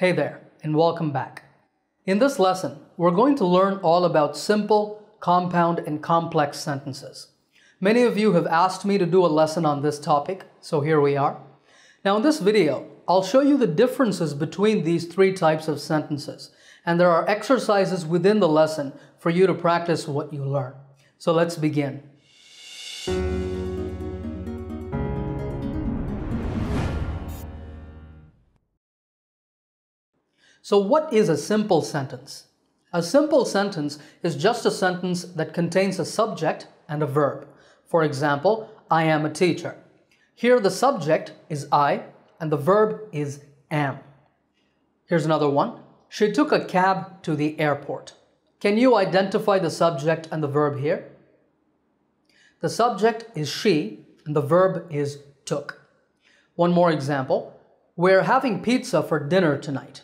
Hey there, and welcome back. In this lesson, we're going to learn all about simple, compound, and complex sentences. Many of you have asked me to do a lesson on this topic, so here we are. Now in this video, I'll show you the differences between these three types of sentences, and there are exercises within the lesson for you to practice what you learn. So let's begin. So what is a simple sentence? A simple sentence is just a sentence that contains a subject and a verb. For example, I am a teacher. Here the subject is I and the verb is am. Here's another one. She took a cab to the airport. Can you identify the subject and the verb here? The subject is she and the verb is took. One more example. We're having pizza for dinner tonight.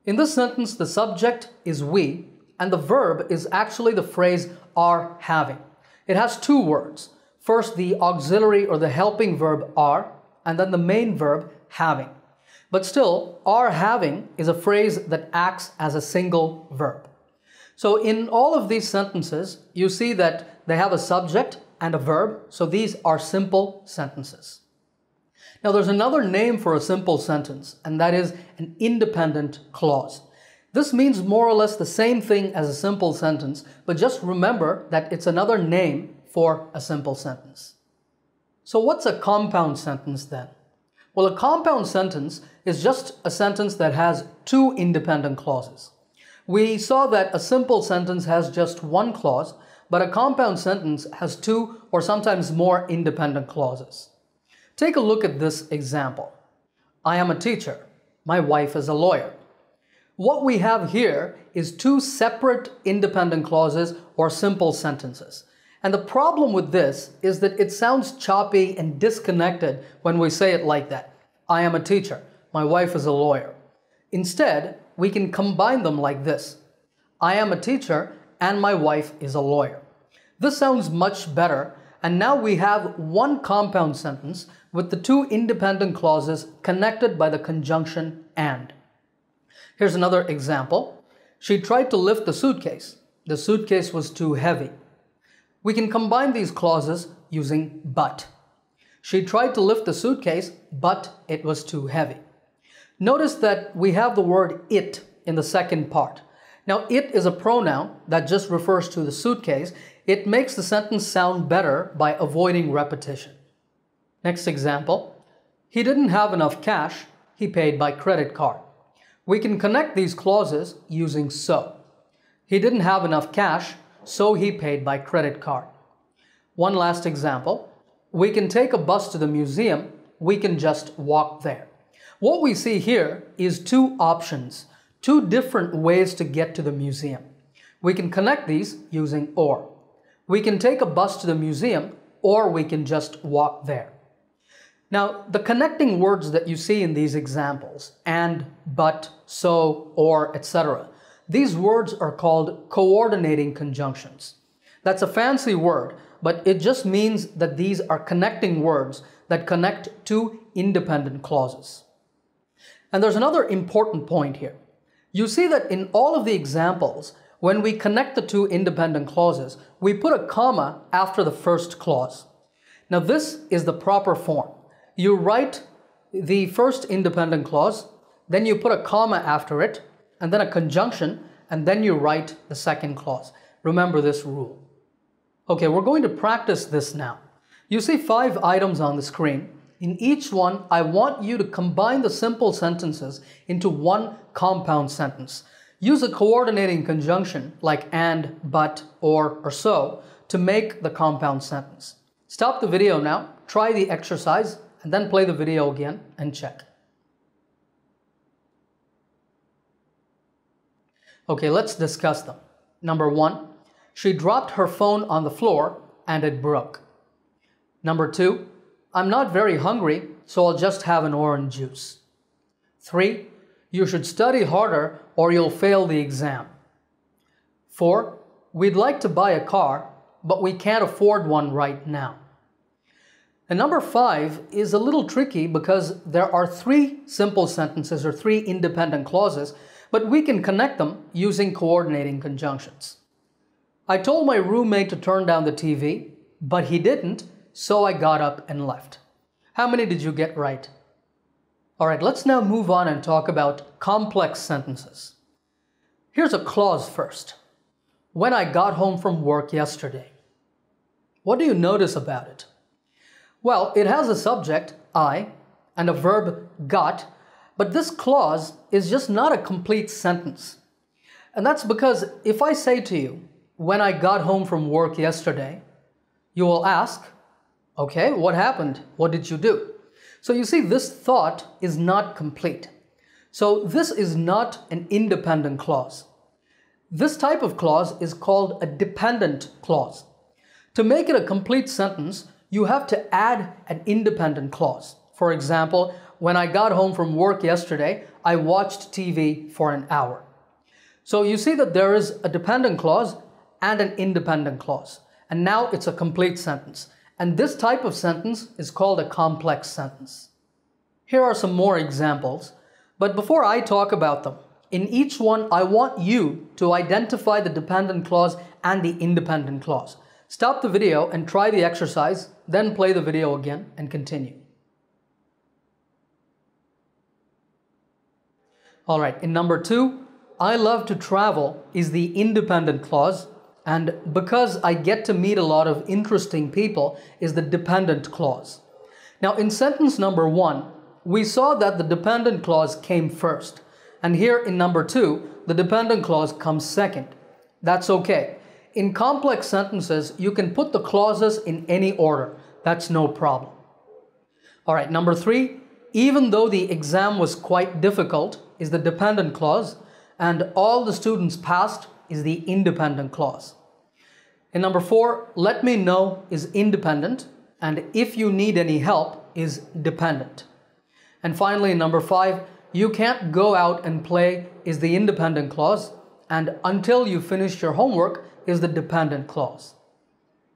In this sentence, the subject is we, and the verb is actually the phrase are having. It has two words. First, the auxiliary or the helping verb are, and then the main verb having. But still, are having is a phrase that acts as a single verb. So in all of these sentences, you see that they have a subject and a verb, so these are simple sentences. Now there's another name for a simple sentence, and that is an independent clause. This means more or less the same thing as a simple sentence, but just remember that it's another name for a simple sentence. So what's a compound sentence then? Well, a compound sentence is just a sentence that has two independent clauses. We saw that a simple sentence has just one clause, but a compound sentence has two or sometimes more independent clauses. Take a look at this example. I am a teacher. My wife is a lawyer. What we have here is two separate independent clauses or simple sentences. And the problem with this is that it sounds choppy and disconnected when we say it like that. I am a teacher. My wife is a lawyer. Instead, we can combine them like this. I am a teacher and my wife is a lawyer. This sounds much better, and now we have one compound sentence with the two independent clauses connected by the conjunction and. Here's another example. She tried to lift the suitcase. The suitcase was too heavy. We can combine these clauses using but. She tried to lift the suitcase, but it was too heavy. Notice that we have the word it in the second part. Now, it is a pronoun that just refers to the suitcase. It makes the sentence sound better by avoiding repetition. Next example. He didn't have enough cash. He paid by credit card. We can connect these clauses using so. He didn't have enough cash, so he paid by credit card. One last example. We can take a bus to the museum. We can just walk there. What we see here is two options, two different ways to get to the museum. We can connect these using or. We can take a bus to the museum, or we can just walk there. Now, the connecting words that you see in these examples, and, but, so, or, etc., these words are called coordinating conjunctions. That's a fancy word, but it just means that these are connecting words that connect two independent clauses. And there's another important point here. You see that in all of the examples, when we connect the two independent clauses, we put a comma after the first clause. Now this is the proper form. You write the first independent clause, then you put a comma after it, and then a conjunction, and then you write the second clause. Remember this rule. Okay, we're going to practice this now. You see 5 items on the screen. In each one, I want you to combine the simple sentences into one compound sentence. Use a coordinating conjunction like and, but, or so to make the compound sentence. Stop the video now, try the exercise, and then play the video again and check. Okay, let's discuss them. Number 1, she dropped her phone on the floor and it broke. Number 2, I'm not very hungry, so I'll just have an orange juice. 3, you should study harder or you'll fail the exam. 4, we'd like to buy a car, but we can't afford one right now. And number 5 is a little tricky because there are 3 simple sentences or 3 independent clauses, but we can connect them using coordinating conjunctions. I told my roommate to turn down the TV, but he didn't, so I got up and left. How many did you get right? All right, let's now move on and talk about complex sentences. Here's a clause first. When I got home from work yesterday. What do you notice about it? Well, it has a subject, I, and a verb, got, but this clause is just not a complete sentence. And that's because if I say to you, when I got home from work yesterday, you will ask, okay, what happened? What did you do? So you see, this thought is not complete. So this is not an independent clause. This type of clause is called a dependent clause. To make it a complete sentence, you have to add an independent clause. For example, when I got home from work yesterday, I watched TV for an hour. So you see that there is a dependent clause and an independent clause. And now it's a complete sentence. And this type of sentence is called a complex sentence. Here are some more examples. But before I talk about them, in each one, I want you to identify the dependent clause and the independent clause. Stop the video and try the exercise, then play the video again and continue. All right, in number 2, I love to travel is the independent clause, and because I get to meet a lot of interesting people is the dependent clause. Now in sentence number 1, we saw that the dependent clause came first, and here in number 2, the dependent clause comes second. That's okay. In complex sentences, you can put the clauses in any order. That's no problem. All right, number 3, even though the exam was quite difficult is the dependent clause, and all the students passed is the independent clause. In number 4, let me know is independent, and if you need any help is dependent. And finally, in number 5, you can't go out and play is the independent clause, and until you finish your homework is the dependent clause.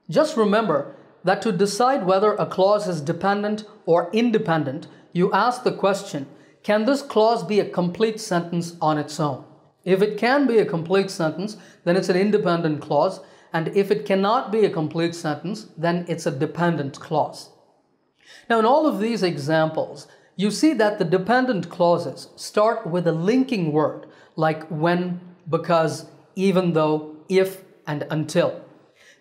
Just remember that to decide whether a clause is dependent or independent, you ask the question, can this clause be a complete sentence on its own? If it can be a complete sentence, then it's an independent clause, and if it cannot be a complete sentence, then it's a dependent clause. Now in all of these examples, you see that the dependent clauses start with a linking word like when, because, even though, if, and until.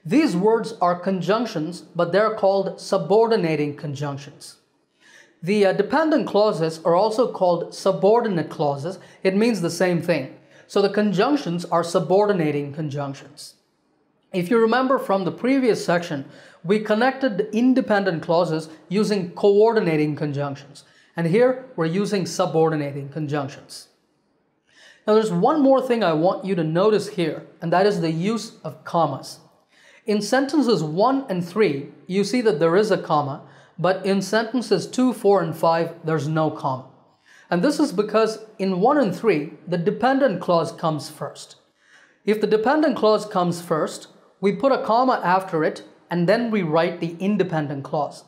These words are conjunctions, but they're called subordinating conjunctions. The dependent clauses are also called subordinate clauses. It means the same thing. So the conjunctions are subordinating conjunctions. If you remember from the previous section, we connected independent clauses using coordinating conjunctions. And here we're using subordinating conjunctions. Now there's one more thing I want you to notice here, and that is the use of commas. In sentences 1 and 3, you see that there is a comma, but in sentences 2, 4, and 5, there's no comma. And this is because in 1 and 3, the dependent clause comes first. If the dependent clause comes first, we put a comma after it, and then we write the independent clause.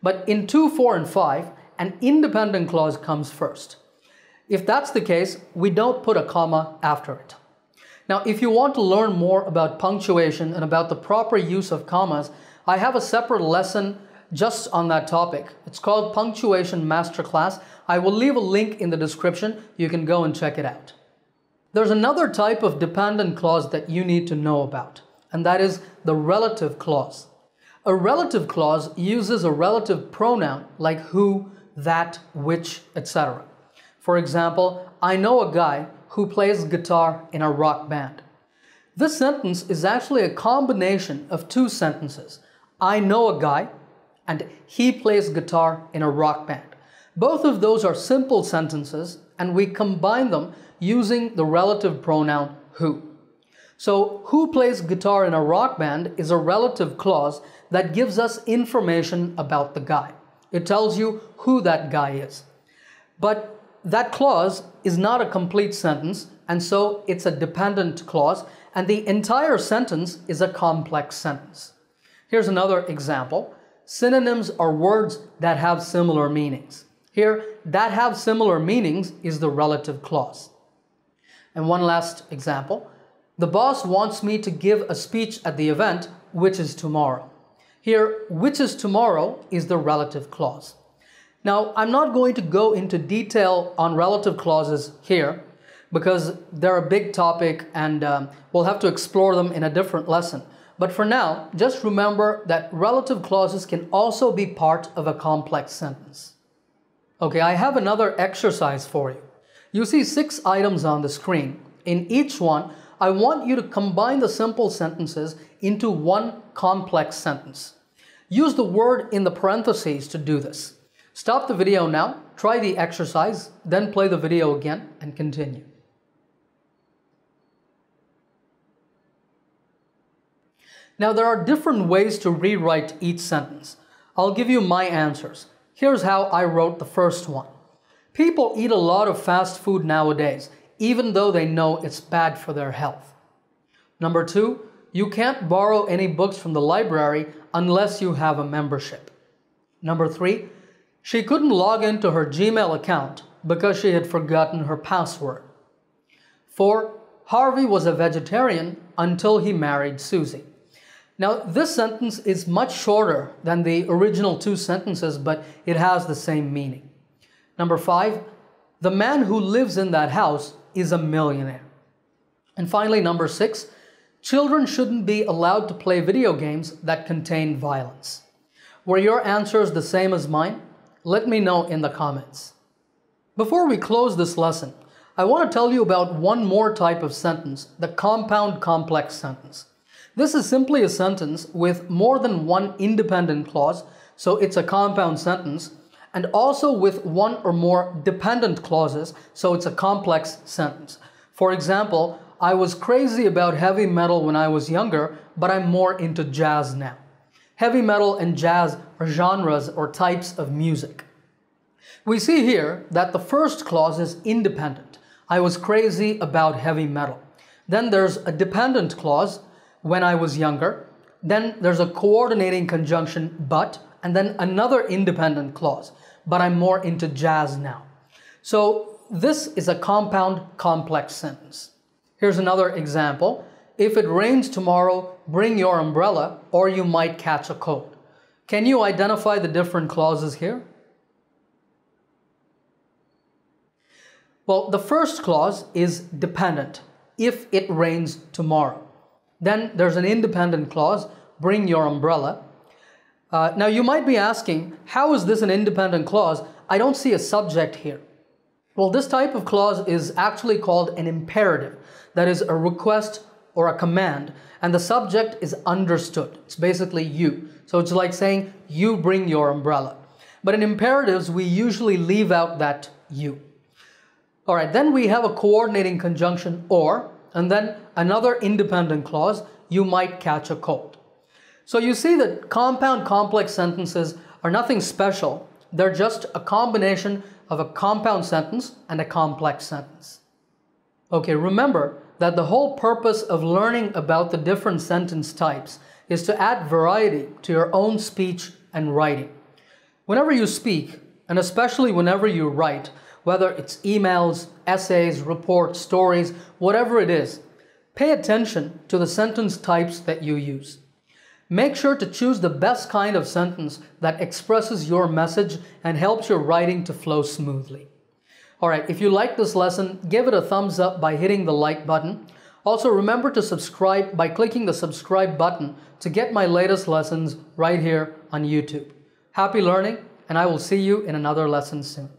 But in 2, 4, and 5, an independent clause comes first. If that's the case, we don't put a comma after it. Now, if you want to learn more about punctuation and about the proper use of commas, I have a separate lesson just on that topic. It's called Punctuation Masterclass. I will leave a link in the description. You can go and check it out. There's another type of dependent clause that you need to know about, and that is the relative clause. A relative clause uses a relative pronoun like who, that, which, etc. For example, I know a guy who plays guitar in a rock band. This sentence is actually a combination of two sentences. I know a guy and he plays guitar in a rock band. Both of those are simple sentences, and we combine them using the relative pronoun who. So who plays guitar in a rock band is a relative clause that gives us information about the guy. It tells you who that guy is. But that clause is not a complete sentence, and so it's a dependent clause, and the entire sentence is a complex sentence. Here's another example. Synonyms are words that have similar meanings. Here, that have similar meanings is the relative clause. And one last example. The boss wants me to give a speech at the event, which is tomorrow. Here, which is tomorrow is the relative clause. Now, I'm not going to go into detail on relative clauses here because they're a big topic and we'll have to explore them in a different lesson. But for now, just remember that relative clauses can also be part of a complex sentence. Okay, I have another exercise for you. You see 6 items on the screen. In each one, I want you to combine the simple sentences into one complex sentence. Use the word in the parentheses to do this. Stop the video now, try the exercise, then play the video again and continue. Now there are different ways to rewrite each sentence. I'll give you my answers. Here's how I wrote the first one. People eat a lot of fast food nowadays, even though they know it's bad for their health. Number 2, you can't borrow any books from the library unless you have a membership. Number 3, she couldn't log into her Gmail account because she had forgotten her password. 4, Harvey was a vegetarian until he married Susie. Now, this sentence is much shorter than the original 2 sentences, but it has the same meaning. Number 5, the man who lives in that house is a millionaire. And finally, number 6, children shouldn't be allowed to play video games that contain violence. Were your answers the same as mine? Let me know in the comments. Before we close this lesson, I want to tell you about one more type of sentence, the compound complex sentence. This is simply a sentence with more than one independent clause, so it's a compound sentence, and also with one or more dependent clauses, so it's a complex sentence. For example, I was crazy about heavy metal when I was younger, but I'm more into jazz now. Heavy metal and jazz are genres or types of music. We see here that the first clause is independent. I was crazy about heavy metal. Then there's a dependent clause, when I was younger. Then there's a coordinating conjunction, but, and then another independent clause, but I'm more into jazz now. So this is a compound complex sentence. Here's another example. If it rains tomorrow, bring your umbrella or you might catch a cold. Can you identify the different clauses here? Well, the first clause is dependent. If it rains tomorrow. Then there's an independent clause, bring your umbrella. Now you might be asking, how is this an independent clause? I don't see a subject here. Well, this type of clause is actually called an imperative. That is a request or a command, and the subject is understood. It's basically you. So it's like saying, you bring your umbrella. But in imperatives, we usually leave out that you. All right, then we have a coordinating conjunction or, and then another independent clause, you might catch a cold. So you see that compound complex sentences are nothing special. They're just a combination of a compound sentence and a complex sentence. Okay, remember that the whole purpose of learning about the different sentence types is to add variety to your own speech and writing. Whenever you speak, and especially whenever you write, whether it's emails, essays, reports, stories, whatever it is, pay attention to the sentence types that you use. Make sure to choose the best kind of sentence that expresses your message and helps your writing to flow smoothly. Alright, if you like this lesson, give it a thumbs up by hitting the like button. Also, remember to subscribe by clicking the subscribe button to get my latest lessons right here on YouTube. Happy learning, and I will see you in another lesson soon.